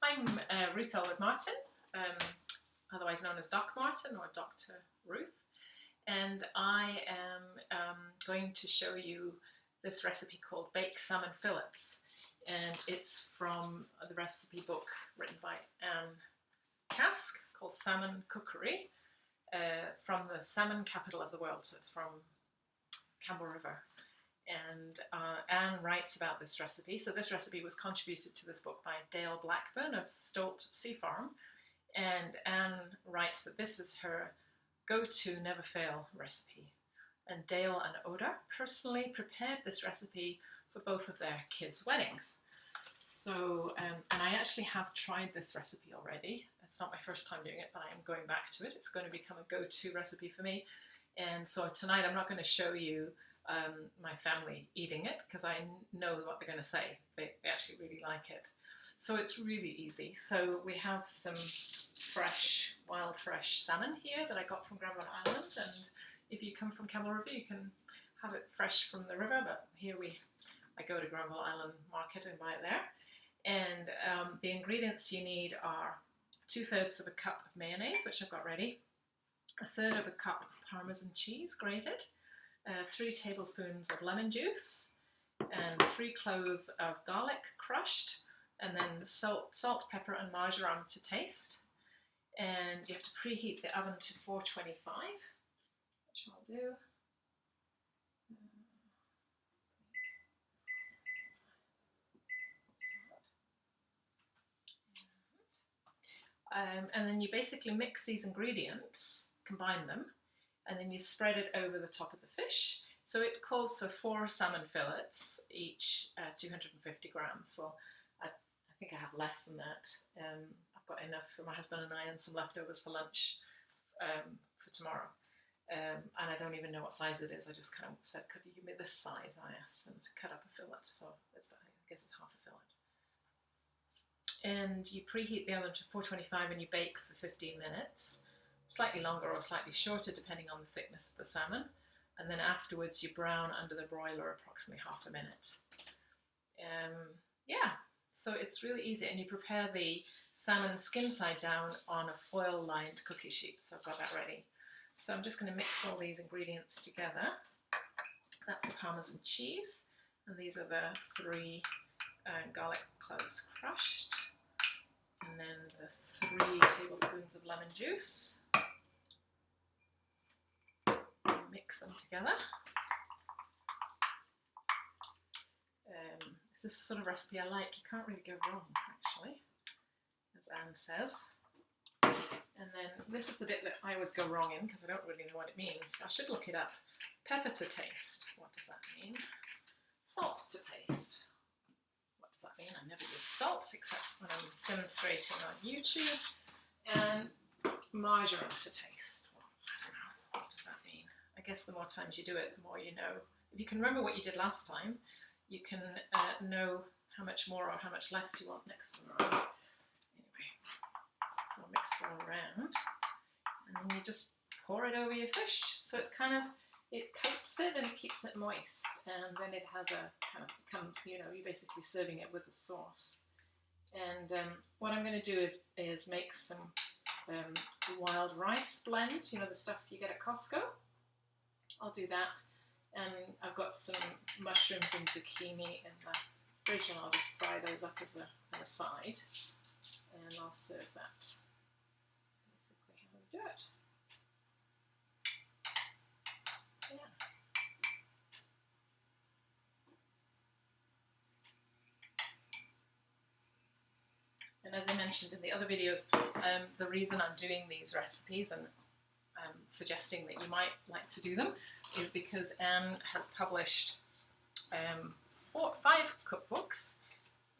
I'm Ruth Martin, otherwise known as Doc Martin or Dr Ruth, and I am going to show you this recipe called Baked Salmon Fillets, and it's from the recipe book written by Ann Kask called Salmon Cookery, from the Salmon Capital of the world, so it's from Campbell River. And Anne writes about this recipe. So this recipe was contributed to this book by Dale Blackburn of Stolt Sea Farm, and Anne writes that this is her go-to never fail recipe. And Dale and Oda personally prepared this recipe for both of their kids' weddings. So, and I actually have tried this recipe already. It's not my first time doing it, but I am going back to it. It's going to become a go-to recipe for me. And so tonight I'm not going to show you my family eating it, because I know what they're going to say. They actually really like it. So it's really easy. So we have some fresh, wild fresh salmon here that I got from Granville Island, and if you come from Campbell River you can have it fresh from the river, but here I go to Granville Island Market and buy it there. And the ingredients you need are 2/3 of a cup of mayonnaise, which I've got ready, 1/3 of a cup of Parmesan cheese grated, 3 tablespoons of lemon juice, and 3 cloves of garlic crushed, and then salt, pepper and marjoram to taste. And you have to preheat the oven to 425, which I'll do. And then you basically mix these ingredients, combine them, and then you spread it over the top of the fish. So it calls for 4 salmon fillets, each 250 grams. Well, I think I have less than that. I've got enough for my husband and I, and some leftovers for lunch for tomorrow. And I don't even know what size it is. I just kind of said, could you give me this size? I asked them to cut up a fillet. So I guess it's half a fillet. And you preheat the oven to 425 and you bake for 15 minutes. Slightly longer or slightly shorter depending on the thickness of the salmon, and then afterwards you brown under the broiler approximately half a minute. Yeah, so it's really easy, and you prepare the salmon skin side down on a foil lined cookie sheet. So I've got that ready. So I'm just going to mix all these ingredients together. That's the Parmesan cheese, and these are the 3 garlic cloves crushed, and then the 3 tablespoons of lemon juice. Mix them together. This is the sort of recipe I like. You can't really go wrong, actually, as Anne says. And then this is the bit that I always go wrong in, because I don't really know what it means. I should look it up. Pepper to taste. What does that mean? Salt to taste. What does that mean? I never use salt except when I'm demonstrating on YouTube. And marjoram to taste. Well, I don't know. What does that mean? I guess the more times you do it, the more you know. If you can remember what you did last time, you can know how much more or how much less you want next time around. Anyway, so I'll mix it all around, and then you just pour it over your fish. So it's kind of, it coats it and it keeps it moist, and then it has a kind of, you're basically serving it with the sauce. And what I'm going to do is make some wild rice blend, the stuff you get at Costco. I'll do that, and I've got some mushrooms and zucchini in the fridge, and I'll just fry those up as an aside, and I'll serve that. Basically how we do it. Yeah. And as I mentioned in the other videos, the reason I'm doing these recipes and suggesting that you might like to do them is because Anne has published 5 cookbooks,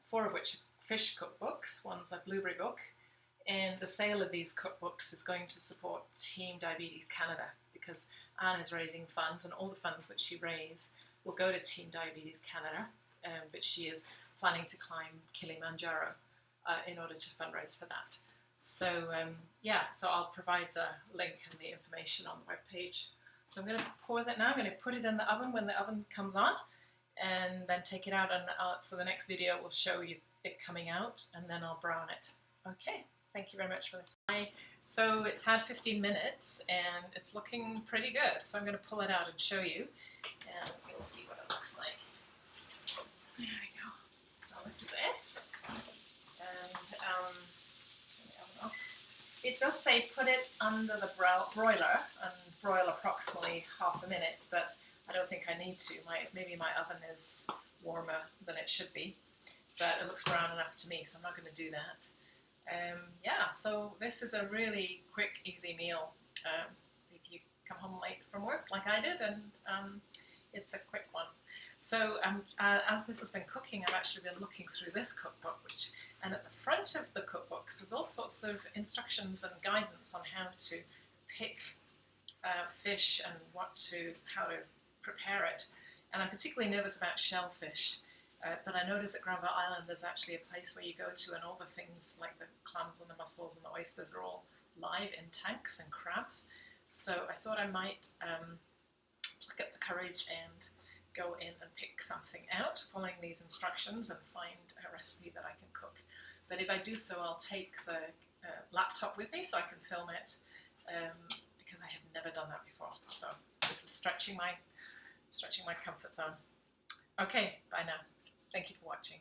4 of which are fish cookbooks. One's a blueberry book, and the sale of these cookbooks is going to support Team Diabetes Canada, because Anne is raising funds, and all the funds that she raises will go to Team Diabetes Canada, but she is planning to climb Kilimanjaro in order to fundraise for that. So yeah, so I'll provide the link and the information on the webpage. So I'm going to pause it now. I'm going to put it in the oven when the oven comes on, and then take it out. And so the next video will show you it coming out, and then I'll brown it. Okay, thank you very much for this. So it's had 15 minutes and it's looking pretty good. So I'm going to pull it out and show you, and you'll see what it looks like. There we go. So this is it. And it does say put it under the broiler and broil approximately half a minute, but I don't think I need to. Maybe my oven is warmer than it should be, but it looks brown enough to me, so I'm not going to do that. Yeah, so this is a really quick, easy meal. If you come home late from work like I did, and it's a quick one. So as this has been cooking, I've actually been looking through this cookbook, and at the front of the cookbooks there's all sorts of instructions and guidance on how to pick fish and how to prepare it. And I'm particularly nervous about shellfish. But I noticed at Granville Island there's actually a place where you go to and all the things like the clams and the mussels and the oysters are all live in tanks, and crabs. So I thought I might pluck up the courage and go in and pick something out following these instructions and find a recipe that I can cook. But if I do so, I'll take the laptop with me so I can film it, because I have never done that before. So this is stretching my comfort zone. Okay, bye now. Thank you for watching.